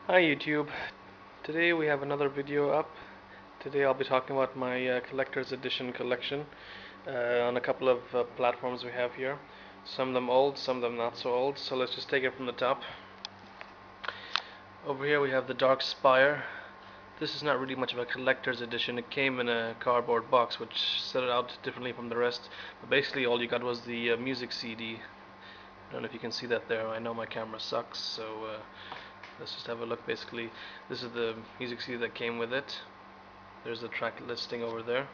Hi YouTube. Today we have another video up. Today I'll be talking about my collector's edition collection on a couple of platforms we have here. Some of them old, some of them not so old. So let's just take it from the top. Over here we have the Darkspire. This is not really much of a collector's edition. It came in a cardboard box which set it out differently from the rest. But basically all you got was the music CD. I don't know if you can see that there. I know my camera sucks, so let's just have a look. Basically, this is the music CD that came with it. There's the track listing over there.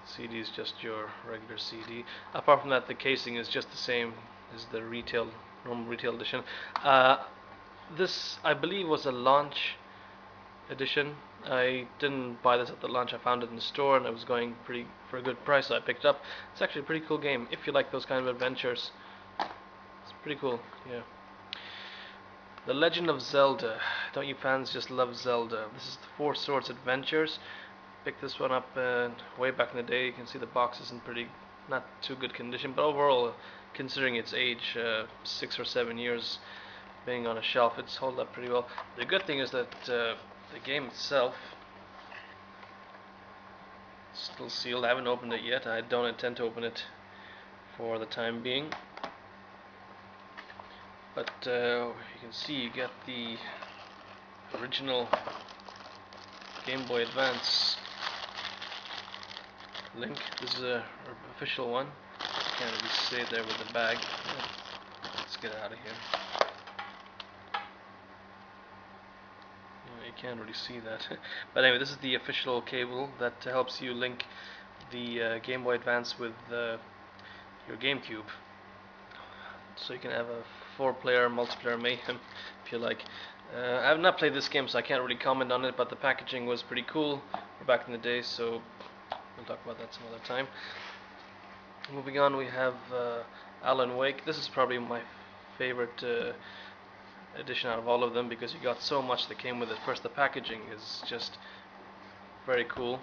CD is just your regular CD. Apart from that, the casing is just the same as the normal retail edition. This, I believe, was a launch edition. I didn't buy this at the launch. I found it in the store and it was going for a good price, so I picked it up. It's actually a pretty cool game if you like those kind of adventures. It's pretty cool, yeah. The Legend of Zelda. Don't you fans just love Zelda? This is the Four Swords Adventures. Picked this one up way back in the day. You can see the box is in not too good condition, but overall, considering its age, 6 or 7 years being on a shelf, it's held up pretty well. The good thing is that the game itself is still sealed. I haven't opened it yet. I don't intend to open it for the time being. But you can see you get the original Game Boy Advance Link. This is a official one. Can't really see it there with the bag. Let's get out of here. You can't really see that. But anyway, this is the official cable that helps you link the Game Boy Advance with your GameCube. So you can have a 4-player multiplayer mayhem if you like. I have not played this game, so I can't really comment on it, but the packaging was pretty cool back in the day, so we'll talk about that some other time. Moving on, we have Alan Wake. This is probably my favorite edition out of all of them because you got so much that came with it. First, the packaging is just very cool.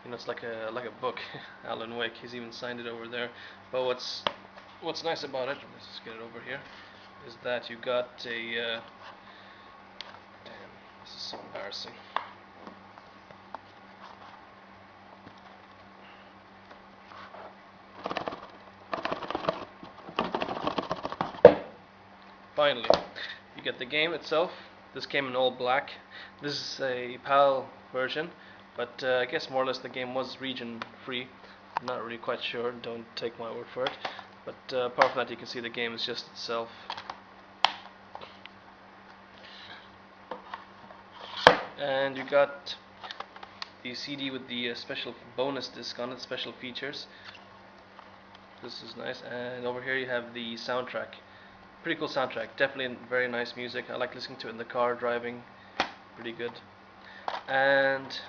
You know, it's like a book. Alan Wake. He's even signed it over there. But what's nice about it? Let's just get it over here. Is that you got a damn, this is so embarrassing. Finally, you get the game itself. This came in all black. This is a PAL version, but I guess more or less the game was region free. I'm not really quite sure, don't take my word for it. But apart from that, you can see the game is just itself. And you got the CD with the special bonus disc on it, special features. This is nice. And over here you have the soundtrack. Pretty cool soundtrack. Definitely very nice music. I like listening to it in the car driving. Pretty good. And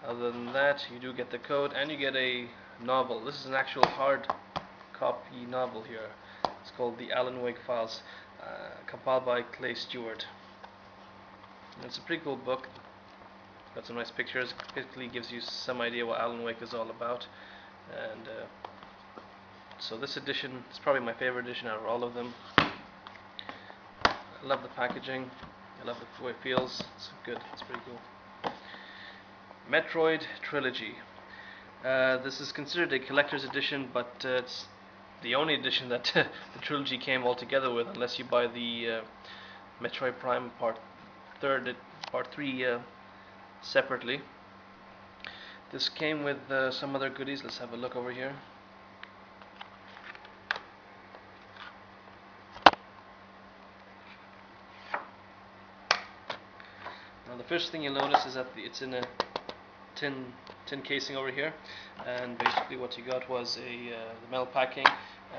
other than that, you do get the code and you get a novel. This is an actual hard copy novel here. It's called The Alan Wake Files, compiled by Clay Stewart. And it's a pretty cool book. Got some nice pictures. Basically gives you some idea what Alan Wake is all about. And so this edition is probably my favorite edition out of all of them. I love the packaging. I love the way it feels. It's good. It's pretty cool. Metroid Trilogy. This is considered a collector's edition, but it's the only edition that the trilogy came all together with, unless you buy the Metroid Prime Part 3 separately. This came with some other goodies. Let's have a look over here. Now the first thing you'll notice is that it's in a tin casing over here, and basically what you got was the metal packing,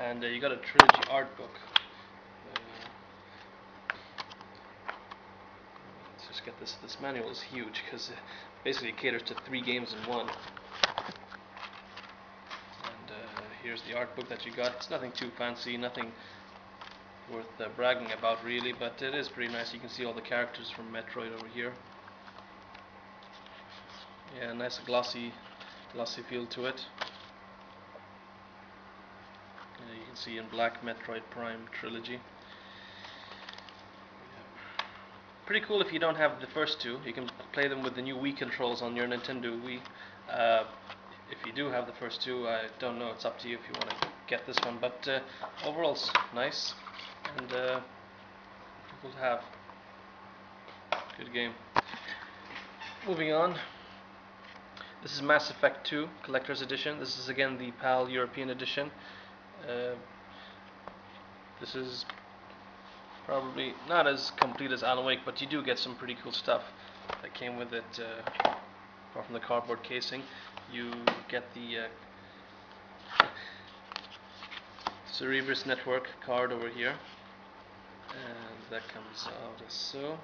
and you got a trilogy art book. Let's just get this. This manual is huge because basically it caters to 3 games in one. And here's the art book that you got. It's nothing too fancy, nothing worth bragging about really, but it is pretty nice. You can see all the characters from Metroid over here. Yeah, nice glossy feel to it. You can see in black Metroid Prime Trilogy. pretty cool if you don't have the first two. You can play them with the new Wii controls on your Nintendo Wii. If you do have the first two, I don't know. It's up to you if you want to get this one. But overall, it's nice and cool to have. Good game. Moving on. This is Mass Effect 2 Collector's Edition. This is again the PAL European Edition. This is probably not as complete as Alan Wake, but you do get some pretty cool stuff that came with it. Apart from the cardboard casing, you get the Cerebus Network card over here, and that comes out as so.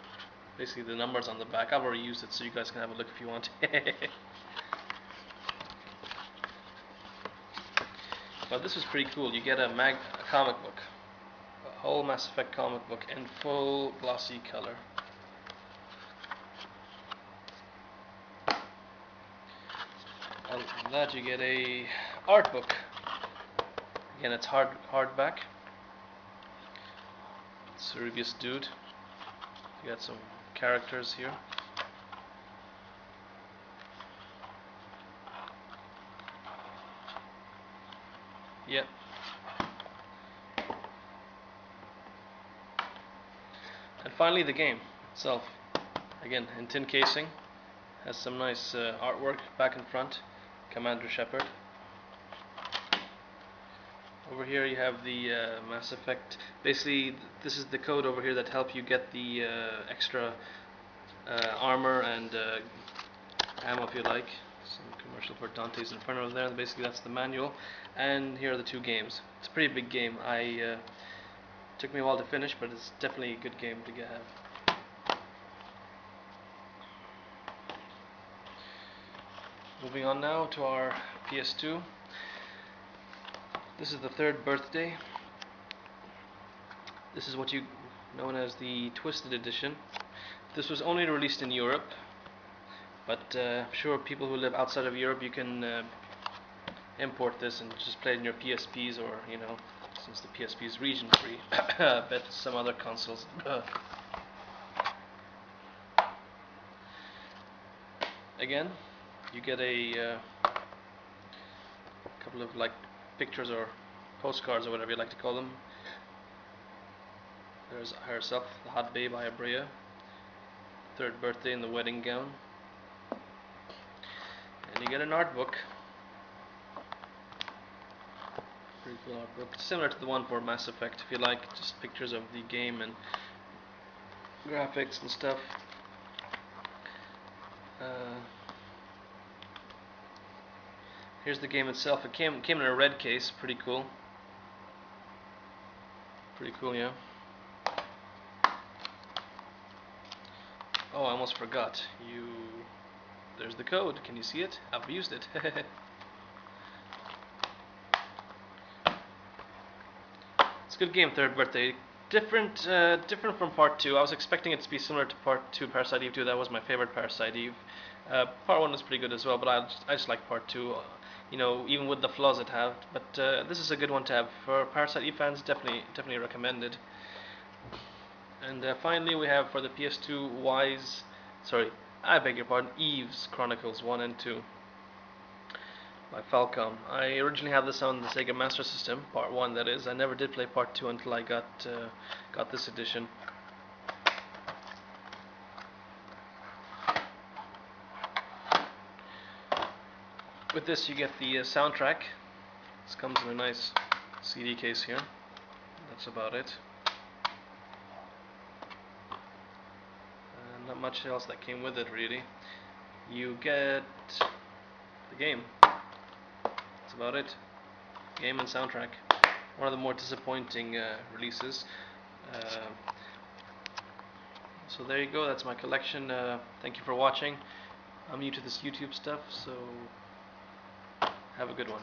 Basically, the numbers on the back. I've already used it, so you guys can have a look if you want. But this is pretty cool. You get a comic book, a whole Mass Effect comic book in full glossy color. Other than that, you get a art book. Again, it's hardback. Cerebus dude. You got some characters here. Yep. And finally, the game itself. Again, in tin casing. Has some nice artwork back and front. Commander Shepard. Over here you have the Mass Effect. Basically, this is the code over here that help you get the extra armor and ammo if you like. Some commercial for Dante's Inferno there. Basically, that's the manual. And here are the two games. It's a pretty big game. Took me a while to finish, but it's definitely a good game to have. Moving on now to our PS2. This is the third birthday. This is what you known as the Twisted Edition. This was only released in Europe, but I'm sure people who live outside of Europe, you can import this and just play it in your PSPs, or since the PSP is region free. I bet some other consoles. Again, you get a couple of pictures or postcards or whatever you like to call them. There's herself, the hot babe Iabrea, third birthday in the wedding gown, and you get an art book. Pretty cool art book, similar to the one for Mass Effect, if you like, just pictures of the game and graphics and stuff. Here's the game itself. It came in a red case. Pretty cool. Pretty cool, yeah. Oh, I almost forgot. There's the code. Can you see it? I've used it. It's a good game, third birthday. Different from Part 2. I was expecting it to be similar to Part 2, Parasite Eve 2. That was my favorite Parasite Eve. Part 1 was pretty good as well, but I just like Part 2. Even with the flaws it had. But this is a good one to have for Parasite Eve fans. Definitely recommended. And finally, we have for the PS2 Eve's Chronicles 1 and 2 by Falcom. I originally had this on the Sega Master System, Part 1 that is. I never did play Part 2 until I got this edition. With this you get the soundtrack. This comes in a nice CD case here. That's about it. Not much else that came with it really. You get the game. That's about it. Game and soundtrack. One of the more disappointing releases. So there you go. That's my collection. Thank you for watching. I'm new to this YouTube stuff, so have a good one.